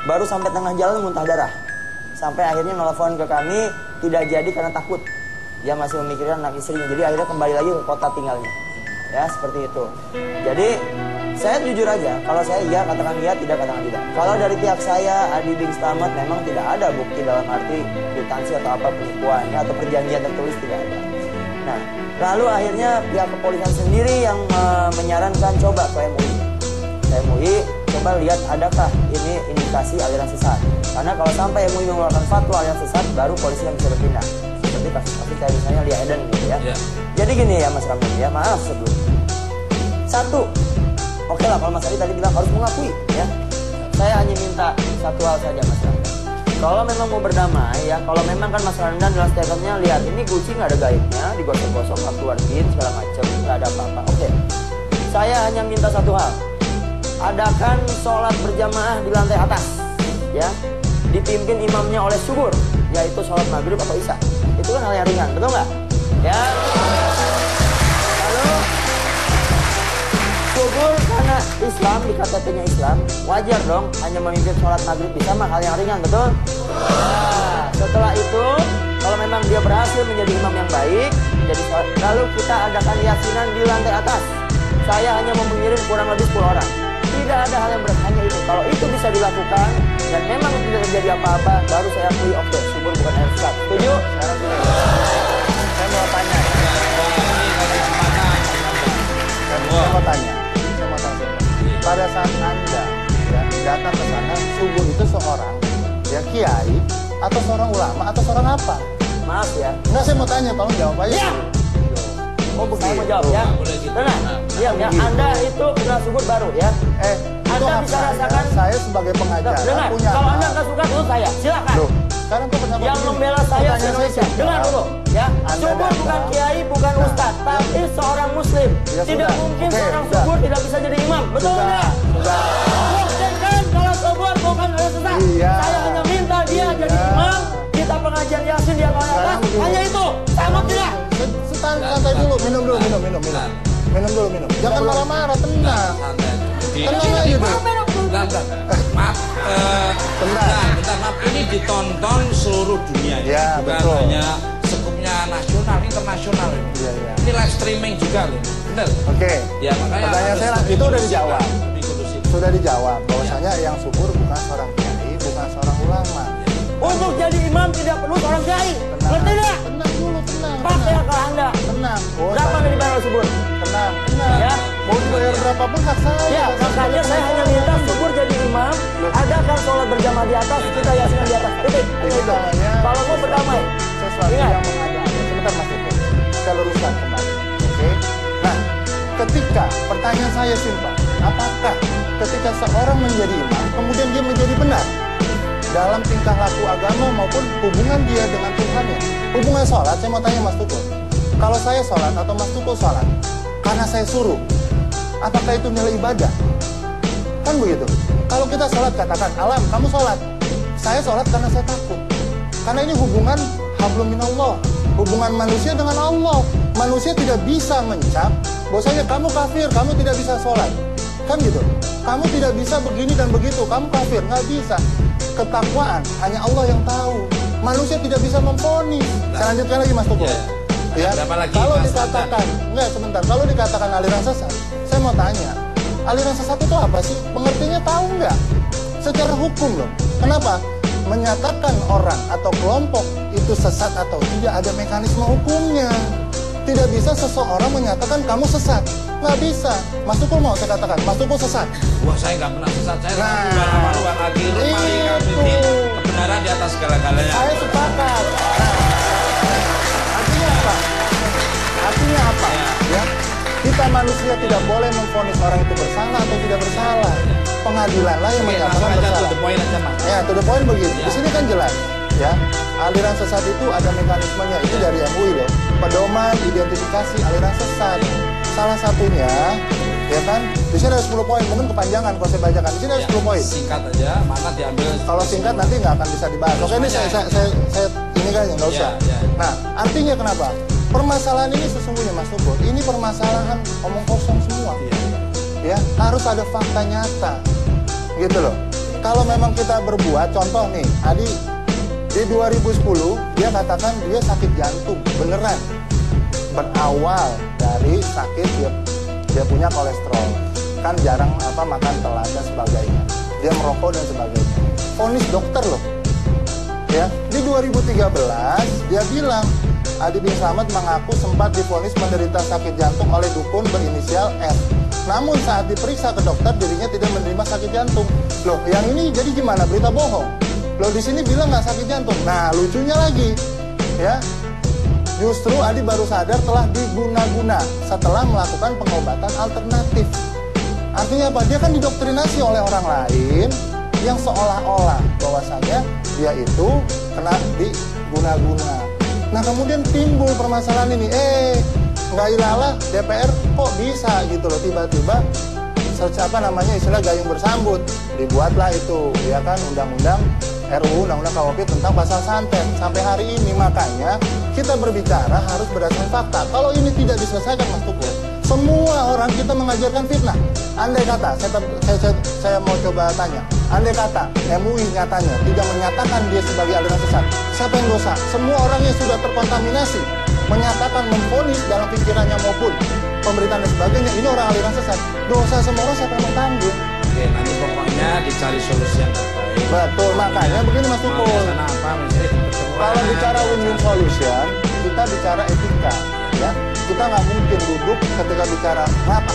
baru sampai tengah jalan muntah darah. Sampai akhirnya nelfon ke kami, tidak jadi karena takut. Dia masih memikirkan anak istrinya, jadi akhirnya kembali lagi ke kota tinggalnya. Ya, seperti itu. Jadi, saya jujur aja, kalau saya iya, katakan iya, tidak, katakan tidak. Kalau dari pihak saya, Adi bin Slamet, memang tidak ada bukti dalam arti kwitansi atau apa penipuannya, atau perjanjian tertulis, tidak ada. Nah, lalu akhirnya pihak kepolisian sendiri yang menyarankan coba ke MUI. MUI, coba lihat adakah ini indikasi aliran sesat. Karena kalau sampai MUI mengeluarkan fatwa aliran sesat, baru polisi yang bisa bertindak. Seperti kasus-kasus kayak misalnya Lia Eden gitu ya. Jadi gini ya Mas Ramdan ya, maaf sebelum. Satu, oke lah kalau Mas Adi tadi bilang harus mengakui ya. Saya hanya minta satu hal saja Mas Ramdan. Kalau memang mau berdamai ya, kalau memang kan Mas Ramdan dalam statementnya lihat ini Gucci nggak ada gaibnya, digosok-gosok, nggak keluar jin segala macam, nggak ada apa-apa. Oke, saya hanya minta satu hal. Adakan sholat berjamaah di lantai atas ya, dipimpin imamnya oleh subur, yaitu sholat maghrib atau isya. Itu kan hal yang ringan, betul nggak? Ya. Lalu subur karena Islam, di KTP-nya Islam, wajar dong hanya memimpin sholat maghrib bisa mah hal yang ringan, betul? Nah, setelah itu kalau memang dia berhasil menjadi imam yang baik, menjadi sholat, lalu kita adakan yasinan di lantai atas. Saya hanya mengirim kurang lebih 10 orang. Tidak ada hal yang berat, hanya itu. Kalau itu bisa dilakukan dan memang tidak terjadi apa-apa, baru saya akui oke, subur bukan air sesat. Setuju? Saya mau tanya. Saya mau tanya. Pada saat Anda ya, datang ke sana, subur itu seorang ya kiai atau seorang ulama atau seorang apa? Maaf ya. Enggak, saya mau tanya, tolong jawab aja. Ya. Oh, saya mau jawab ya. Tenang. Diam ya. Anda itu kenal subur baru ya. Anda bisa rasakan. Saya sebagai pengajar punya. Kalau Anda nggak suka itu saya. Silakan. Loh, sekarang tuh pendapat yang membela saya di Indonesia. Dengar dulu ya. Subur bukan kiai, bukan ustadz, tapi seorang muslim. Tidak mungkin seorang subur tidak bisa jadi imam. Betul nggak? Mungkin kan kalau subur bukan orang sesat. Saya hanya minta dia jadi imam. Kita pengajian Yasin dia kalau atas. Hanya itu. Sama tidak? Santai dulu, minum dulu. Minum dulu. Jangan marah-marah, tenang. Tenang aja dulu. Maaf, maaf, ini ditonton seluruh dunia ya, bukan betul. Hanya sekupnya nasional, internasional ini. Iya. Ini live streaming juga loh, benar? Oke. Ya, makanya pertanyaan saya itu udah dijawab. Sudah dijawab bahwasanya yang subur bukan seorang kiai, bukan seorang ulama. Untuk jadi imam tidak perlu seorang kiai. Ngerti nggak? Tenang dulu, tenang. Pakai akal Anda. Tenang. Berapa yang dibayar subur? Tenang. Ya. Mau dibayar berapapun hak saya. Ya, makanya saya hanya minta subur jadi imam. Adakan sholat berjamaah di atas, kita yasinan di atas. Titik. Itu namanya. Kalau mau berdamai. Sesuatu yang mengada-ada. Sebentar Mas Eko. Saya luruskan kembali. Oke. Nah, ketika pertanyaan saya simpel, apakah ketika seorang menjadi imam, kemudian dia menjadi benar dalam tingkah laku agama maupun hubungan dia dengan Tuhannya? Hubungan sholat, saya mau tanya Mas Tukul. Kalau saya sholat atau Mas Tukul sholat, karena saya suruh, apakah itu nilai ibadah? Kan begitu. Kalau kita sholat, katakan, Alam, kamu sholat. Saya sholat karena saya takut. Karena ini hubungan hablum minallah, hubungan manusia dengan Allah. Manusia tidak bisa mencap, bahwasanya kamu kafir, kamu tidak bisa sholat. Kan gitu. Kamu tidak bisa begini dan begitu, kamu kafir, nggak bisa. Ketakwaan hanya Allah yang tahu. Manusia tidak bisa memvonis. Saya lanjutkan lagi Mas Tukul. Ya. Kalau dikatakan, enggak sebentar. Kalau dikatakan aliran sesat, saya mau tanya, aliran sesat itu apa sih? Pengertiannya tahu nggak? Secara hukum loh. Kenapa? Menyatakan orang atau kelompok itu sesat atau tidak ada mekanisme hukumnya. Tidak bisa seseorang menyatakan kamu sesat. Nggak bisa. Mas Tukul mau saya katakan, Mas Tukul sesat. Wah, saya nggak pernah sesat. Saya kebenaran di atas segala-galanya. Saya sepakat. Artinya apa? Artinya apa? Ya. Kita manusia tidak boleh memvonis orang itu bersalah atau tidak bersalah. Pengadilanlah yang menyatakan bersalah. To the point aja, Mas. Ya, to the point begitu. Di sini kan jelas. Ya, aliran sesat itu ada mekanismenya. Itu dari MUI loh. Pedoman identifikasi aliran sesat. Salah satunya, ya kan? Di sini ada 10 poin. Mungkin kepanjangan kalau saya bacakan. Di sini ada 10 poin. Singkat aja, mana diambil. Kalau singkat nanti nggak akan bisa dibahas. Oke, ini saya ini kan nggak usah. Nah, artinya kenapa? Permasalahan ini sesungguhnya Mas Tukul, ini permasalahan omong kosong semua. Ya, harus ada fakta nyata. Gitu loh. kalau memang kita berbuat, contoh nih, Adi di 2010 dia katakan dia sakit jantung beneran, berawal dari sakit dia punya kolesterol, kan jarang makan telat dan sebagainya, dia merokok dan sebagainya. Vonis dokter loh, ya. Di 2013 dia bilang Adi bin Slamet mengaku sempat divonis menderita sakit jantung oleh dukun berinisial R. Namun saat diperiksa ke dokter dirinya tidak menerima sakit jantung. Loh, yang ini jadi gimana? Berita bohong. Loh, di sini bilang nggak sakit jantung. Nah, lucunya lagi, ya. Justru Adi baru sadar telah diguna-guna setelah melakukan pengobatan alternatif. Artinya apa? Dia kan didoktrinasi oleh orang lain yang seolah-olah bahwasanya dia itu kena diguna-guna. Nah, kemudian timbul permasalahan ini. Nggak ilalah DPR kok bisa gitu loh, tiba-tiba istilah gayung bersambut, dibuatlah itu, ya kan, undang-undang RUU, undang-undang KUHP tentang pasal santet sampai hari ini. Makanya kita berbicara harus berdasarkan fakta. Kalau ini tidak diselesaikan, Mas Tukul, semua orang kita mengajarkan fitnah. Andai kata, saya mau coba tanya, andai kata MUI nyatanya tidak menyatakan dia sebagai aliran sesat, siapa yang dosa? Semua orang yang sudah terkontaminasi menyatakan, memvonis dalam pikirannya maupun pemberitaan dan sebagainya, ini orang aliran sesat. Dosa semua orang siapa yang menanggung? Oke, nanti pokoknya dicari solusi yang terbaik. Betul, makanya begini Mas Tukul. Kalau bicara win-win solution, kita bicara etika, ya. Kita nggak mungkin duduk ketika bicara